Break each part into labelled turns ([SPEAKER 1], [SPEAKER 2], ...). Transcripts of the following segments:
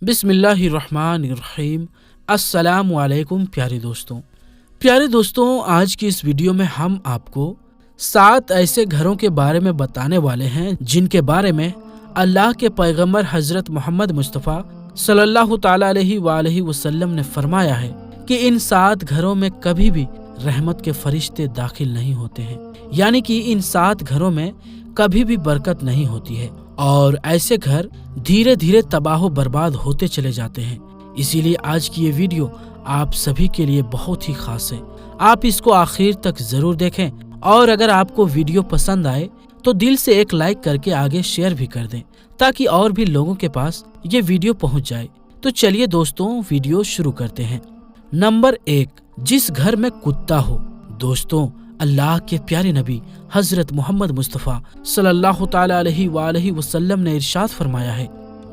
[SPEAKER 1] बिस्मिल्लाहिर्रहमानिर्रहीम। अस्सलामु अलैकुम प्यारे दोस्तों, आज की इस वीडियो में हम आपको 7 ऐसे घरों के बारे में बताने वाले हैं जिनके बारे में अल्लाह के पैगंबर हजरत मोहम्मद मुस्तफ़ा सल्लल्लाहु ताला अलैहि वसल्लम ने फरमाया है कि इन 7 घरों में कभी भी रहमत के फरिश्ते दाखिल नहीं होते हैं, यानी कि इन 7 घरों में कभी भी बरकत नहीं होती है और ऐसे घर धीरे धीरे तबाह बर्बाद होते चले जाते हैं। इसीलिए आज की ये वीडियो आप सभी के लिए बहुत ही खास है। आप इसको आखिर तक जरूर देखें और अगर आपको वीडियो पसंद आए तो दिल से एक लाइक करके आगे शेयर भी कर दें ताकि और भी लोगों के पास ये वीडियो पहुंच जाए। तो चलिए दोस्तों, वीडियो शुरू करते हैं। नंबर 1, जिस घर में कुत्ता हो। दोस्तों, अल्लाह के प्यारे नबी हजरत मोहम्मद मुस्तफ़ा सल्लल्लाहु ताला अलैहि वसल्लम ने इरशाद फरमाया है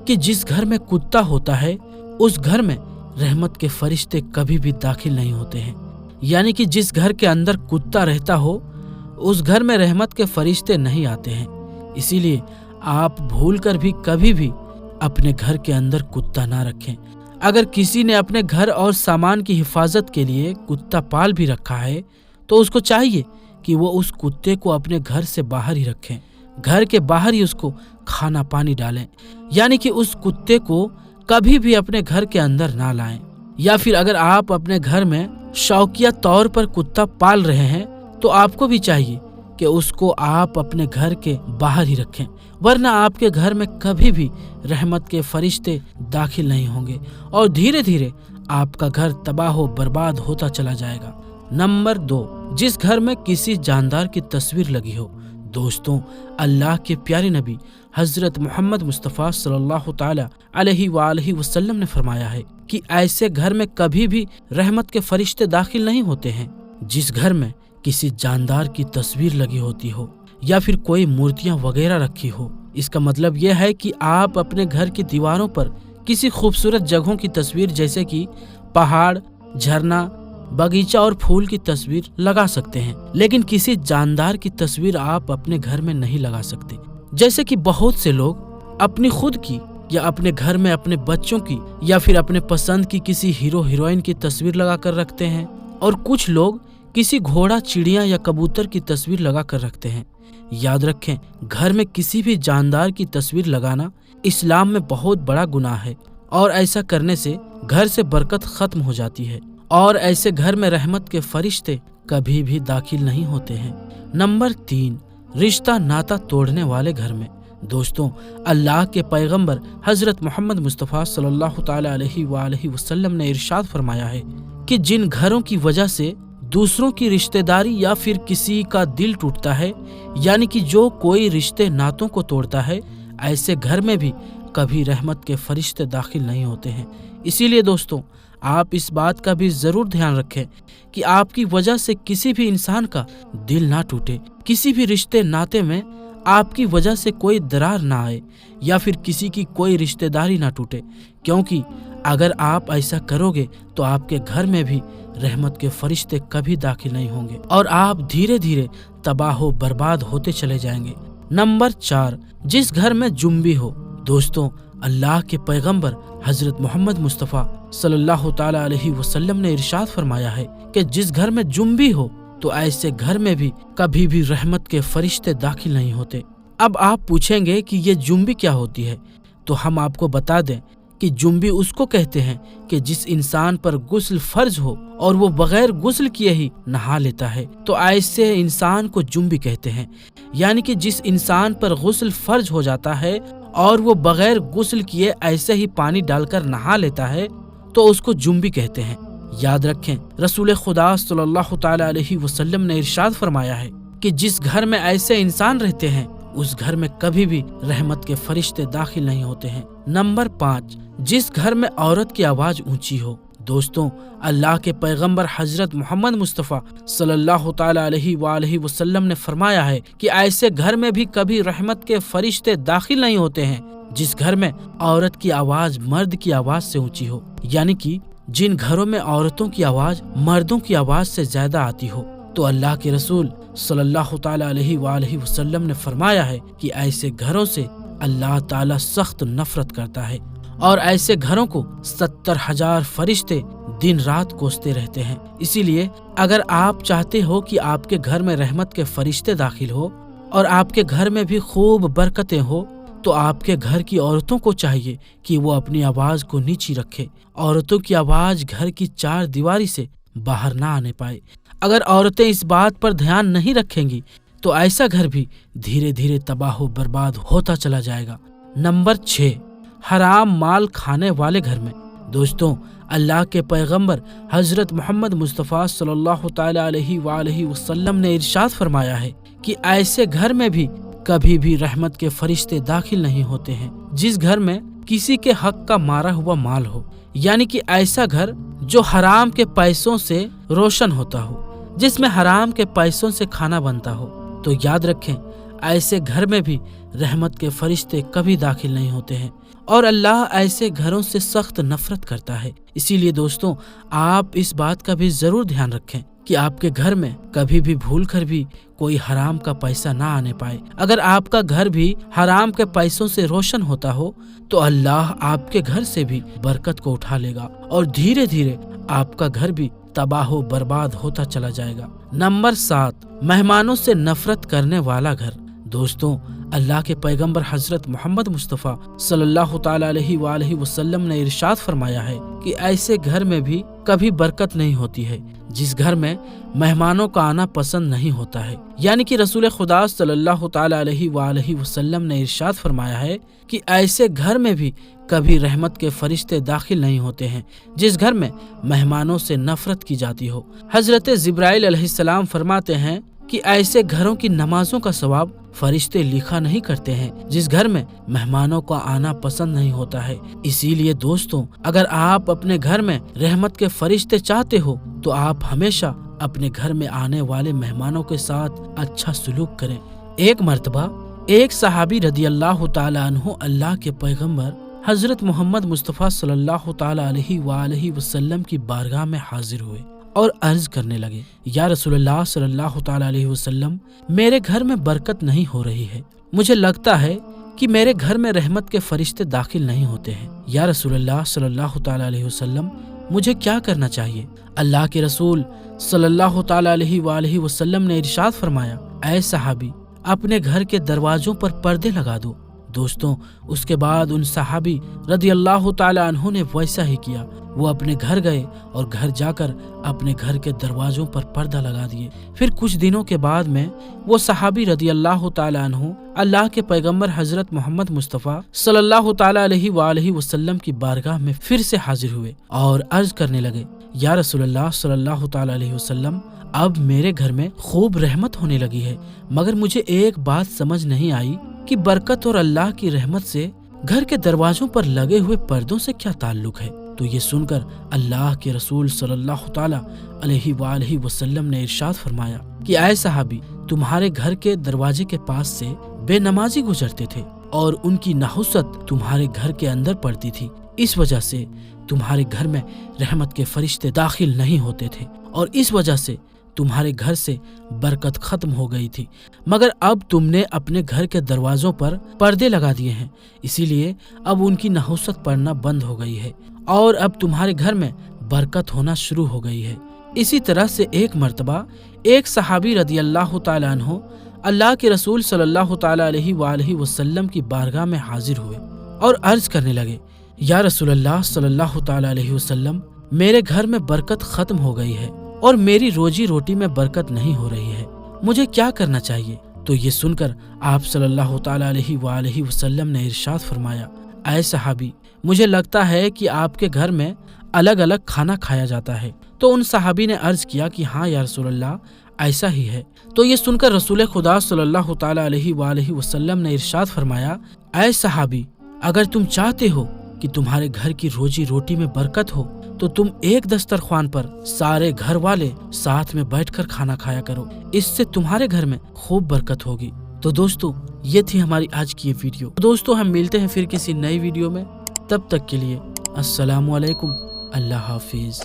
[SPEAKER 1] कि जिस घर में कुत्ता होता है उस घर में रहमत के फरिश्ते कभी भी दाखिल नहीं होते हैं। यानी कि जिस घर के अंदर कुत्ता रहता हो उस घर में रहमत के फरिश्ते नहीं आते हैं। इसीलिए आप भूलकर भी कभी भी अपने घर के अंदर कुत्ता ना रखें। अगर किसी ने अपने घर और सामान की हिफाजत के लिए कुत्ता पाल भी रखा है तो उसको चाहिए कि वो उस कुत्ते को अपने घर से बाहर ही रखें, घर के बाहर ही उसको खाना पानी डालें, यानी कि उस कुत्ते को कभी भी अपने घर के अंदर ना लाएं। या फिर अगर आप अपने घर में शौकिया तौर पर कुत्ता पाल रहे हैं तो आपको भी चाहिए कि उसको आप अपने घर के बाहर ही रखें, वरना आपके घर में कभी भी रहमत के फरिश्ते दाखिल नहीं होंगे और धीरे धीरे आपका घर तबाह बर्बाद होता चला जाएगा। नंबर 2, जिस घर में किसी जानदार की तस्वीर लगी हो। दोस्तों, अल्लाह के प्यारे नबी हजरत मोहम्मद मुस्तफ़ा सल्लल्लाहु ताला अलैहि वसल्लम ने फरमाया है कि ऐसे घर में कभी भी रहमत के फरिश्ते दाखिल नहीं होते हैं जिस घर में किसी जानदार की तस्वीर लगी होती हो या फिर कोई मूर्तियां वगैरह रखी हो। इसका मतलब यह है कि आप अपने घर की दीवारों पर किसी खूबसूरत जगहों की तस्वीर जैसे कि पहाड़, झरना, बगीचा और फूल की तस्वीर लगा सकते हैं, लेकिन किसी जानदार की तस्वीर आप अपने घर में नहीं लगा सकते। जैसे कि बहुत से लोग अपनी खुद की या अपने घर में अपने बच्चों की या फिर अपने पसंद की किसी हीरो हीरोइन की तस्वीर लगा कर रखते हैं और कुछ लोग किसी घोड़ा, चिड़िया या कबूतर की तस्वीर लगा कर रखते हैं। याद रखें, घर में किसी भी जानदार की तस्वीर लगाना इस्लाम में बहुत बड़ा गुनाह है और ऐसा करने से घर से बरकत खत्म हो जाती है और ऐसे घर में रहमत के फरिश्ते कभी भी दाखिल नहीं होते हैं। नंबर 3, रिश्ता नाता तोड़ने वाले घर में। दोस्तों, अल्लाह के पैगंबर हजरत मोहम्मद मुस्तफ़ा सल्लल्लाहु ताला अलैहि वसल्लम ने इरशाद फरमाया है कि जिन घरों की वजह से दूसरों की रिश्तेदारी या फिर किसी का दिल टूटता है, यानी कि जो कोई रिश्ते नातों को तोड़ता है, ऐसे घर में भी कभी रहमत के फरिश्ते दाखिल नहीं होते हैं। इसीलिए दोस्तों, आप इस बात का भी जरूर ध्यान रखें कि आपकी वजह से किसी भी इंसान का दिल ना टूटे, किसी भी रिश्ते नाते में आपकी वजह से कोई दरार ना आए या फिर किसी की कोई रिश्तेदारी ना टूटे, क्योंकि अगर आप ऐसा करोगे तो आपके घर में भी रहमत के फरिश्ते कभी दाखिल नहीं होंगे और आप धीरे धीरे तबाह बर्बाद होते चले जाएंगे। नंबर 4, जिस घर में जुम्बी हो। दोस्तों, अल्लाह के पैगंबर हजरत मोहम्मद मुस्तफ़ा सल्लल्लाहु ताला अलैहि वसल्लम ने इरशाद फरमाया है कि जिस घर में जुम्बी हो तो ऐसे घर में भी कभी भी रहमत के फरिश्ते दाखिल नहीं होते। अब आप पूछेंगे कि ये जुम्बी क्या होती है, तो हम आपको बता दें कि जुम्बी उसको कहते हैं कि जिस इंसान पर गुस्ल फर्ज हो और वो बगैर गुस्ल किए ही नहा लेता है, तो ऐसे इंसान को जुम्बी कहते हैं। यानी कि जिस इंसान पर गुस्ल फर्ज हो जाता है और वो बगैर गुस्ल किए ऐसे ही पानी डालकर नहा लेता है तो उसको जुम्बी कहते हैं। याद रखें, रसूल खुदा सल्लल्लाहु ताला अलैहि वसल्लम ने इरशाद फरमाया है कि जिस घर में ऐसे इंसान रहते हैं उस घर में कभी भी रहमत के फरिश्ते दाखिल नहीं होते हैं। नंबर 5, जिस घर में औरत की आवाज ऊंची हो। दोस्तों, अल्लाह के पैगंबर हजरत मोहम्मद मुस्तफ़ा सल्लल्लाहु ताला अलैहि वसल्लम ने फरमाया है कि ऐसे घर में भी कभी रहमत के फरिश्ते दाखिल नहीं होते हैं जिस घर में औरत की आवाज मर्द की आवाज से ऊंची हो। यानी कि जिन घरों में औरतों की आवाज मर्दों की आवाज से ज्यादा आती हो, तो अल्लाह के रसूल सल्लल्लाहु ताला अलैहि वसल्लम ने फरमाया है कि ऐसे घरों से अल्लाह ताला सख्त नफरत करता है और ऐसे घरों को 70,000 फरिश्ते दिन रात कोसते रहते हैं। इसीलिए अगर आप चाहते हो कि आपके घर में रहमत के फरिश्ते दाखिल हो और आपके घर में भी खूब बरकतें हो, तो आपके घर की औरतों को चाहिए कि वो अपनी आवाज को नीची रखे। औरतों की आवाज घर की 4 दीवारी से बाहर ना आने पाए। अगर औरतें इस बात पर ध्यान नहीं रखेंगी तो ऐसा घर भी धीरे धीरे तबाह बर्बाद होता चला जाएगा। नंबर 6, हराम माल खाने वाले घर में। दोस्तों, अल्लाह के पैगंबर हजरत मोहम्मद मुस्तफ़ा सल्लल्लाहु ताला अलैहि वसल्लम ने इरशाद फरमाया है कि ऐसे घर में भी कभी भी रहमत के फरिश्ते दाखिल नहीं होते हैं जिस घर में किसी के हक का मारा हुआ माल हो, यानी कि ऐसा घर जो हराम के पैसों से रोशन होता हो, जिसमें हराम के पैसों से खाना बनता हो। तो याद रखें, ऐसे घर में भी रहमत के फरिश्ते कभी दाखिल नहीं होते हैं और अल्लाह ऐसे घरों से सख्त नफरत करता है। इसीलिए दोस्तों, आप इस बात का भी जरूर ध्यान रखें कि आपके घर में कभी भी भूल कर भी कोई हराम का पैसा ना आने पाए। अगर आपका घर भी हराम के पैसों से रोशन होता हो तो अल्लाह आपके घर से भी बरकत को उठा लेगा और धीरे धीरे आपका घर भी तबाह बर्बाद होता चला जाएगा। नंबर 7, मेहमानों से नफरत करने वाला घर। दोस्तों, अल्लाह के पैगंबर हजरत मोहम्मद मुस्तफ़ा सल्लल्लाहु ताला अलैहि वसल्लम ने इरशाद फरमाया है कि ऐसे घर में भी कभी बरकत नहीं होती है जिस घर में मेहमानों का आना पसंद नहीं होता है। यानी कि रसूल खुदा सल्लल्लाहु ताला अलैहि वसल्लम ने इरशाद फरमाया है कि ऐसे घर में भी कभी रहमत के फरिश्ते दाखिल नहीं होते हैं जिस घर में मेहमानों से नफरत की जाती हो। हजरत जिब्राइल अलैहिस्सलाम फरमाते हैं कि ऐसे घरों की नमाजों का सवाब फरिश्ते लिखा नहीं करते हैं जिस घर में मेहमानों का आना पसंद नहीं होता है। इसीलिए दोस्तों, अगर आप अपने घर में रहमत के फरिश्ते चाहते हो तो आप हमेशा अपने घर में आने वाले मेहमानों के साथ अच्छा सलूक करें। एक मर्तबा एक सहाबी रदियल्लाहु ताला अन्हु अल्लाह के पैगंबर हजरत मोहम्मद मुस्तफ़ा सल्लल्लाहु ताला अलैहि वसल्लम की बारगाह में हाजिर हुए और अर्ज करने लगे, या रसूलुल्लाह सल्लल्लाहु ताला अलैहि वसल्लम, मेरे घर में बरकत नहीं हो रही है। मुझे लगता है कि मेरे घर में रहमत के फरिश्ते दाखिल नहीं होते हैं। या रसूलुल्लाह सल्लल्लाहु ताला अलैहि वसल्लम, मुझे क्या करना चाहिए? अल्लाह के रसूल सल्लल्लाहु ताला अलैहि वसल्लम ने इरशाद फरमाया, ऐ सहाबी, अपने घर के दरवाजों पर पर्दे लगा दो। दोस्तों, उसके बाद उन सहाबी रदियल्लाहु ताला अन्हु ने वैसा ही किया। वो अपने घर गए और घर जाकर अपने घर के दरवाजों पर पर्दा लगा दिए। फिर कुछ दिनों के बाद में वो सहाबी रदियल्लाहु ताला अन्हु अल्लाह के पैगंबर हजरत मोहम्मद मुस्तफ़ा सल्लल्लाहु ताला अलैहि वसल्लम की बारगाह में फिर से हाजिर हुए और अर्ज करने लगे, या रसूलल्लाह सल्लल्लाहु ताला अलैहि वसल्लम, अब मेरे घर में खूब रहमत होने लगी है, मगर मुझे एक बात समझ नहीं आई कि बरकत और अल्लाह की रहमत से घर के दरवाजों पर लगे हुए पर्दों से क्या ताल्लुक है। तो ये सुनकर अल्लाह के रसूल सल्लल्लाहु ताला अलैहि वसल्लम ने इरशाद फरमाया कि ऐ सहाबी, तुम्हारे घर के दरवाजे के पास से बेनमाजी गुजरते थे और उनकी नहुसत तुम्हारे घर के अंदर पड़ती थी। इस वजह से तुम्हारे घर में रहमत के फरिश्ते दाखिल नहीं होते थे और इस वजह से तुम्हारे घर से बरकत खत्म हो गई थी। मगर अब तुमने अपने घर के दरवाजों पर पर्दे लगा दिए हैं, इसीलिए अब उनकी नहुसत पड़ना बंद हो गई है और अब तुम्हारे घर में बरकत होना शुरू हो गई है। इसी तरह से एक मर्तबा एक सहाबी रदियल्लाहु ताला अन्हु अल्लाह के रसूल सल्लल्लाहु ताला अलैहि वसल्लम की बारगाह में हाजिर हुए और अर्ज करने लगे, या रसूलल्लाह सल्लल्लाहु ताला अलैहि वसल्लम, मेरे घर में बरकत खत्म हो गई है और मेरी रोजी रोटी में बरकत नहीं हो रही है, मुझे क्या करना चाहिए? तो ये सुनकर आप सल्लल्लाहु ताला अलैहि वसल्लम ने इरशाद फरमाया, ऐ सहाबी, मुझे लगता है कि आपके घर में अलग अलग खाना खाया जाता है। तो उन सहाबी ने अर्ज किया कि हाँ या रसूलल्लाह, ऐसा ही है। तो ये सुनकर रसूल खुदा सल्लल्लाहु ताला अलैहि वसल्लम ने इरशाद फरमाया, ऐ सहाबी, अगर तुम चाहते हो कि तुम्हारे घर की रोजी रोटी में बरकत हो तो तुम एक दस्तरख्वान पर सारे घर वाले साथ में बैठकर खाना खाया करो, इससे तुम्हारे घर में खूब बरकत होगी। तो दोस्तों, ये थी हमारी आज की ये वीडियो। दोस्तों, हम मिलते हैं फिर किसी नई वीडियो में, तब तक के लिए अस्सलामु अलैकुम, अल्लाह हाफिज।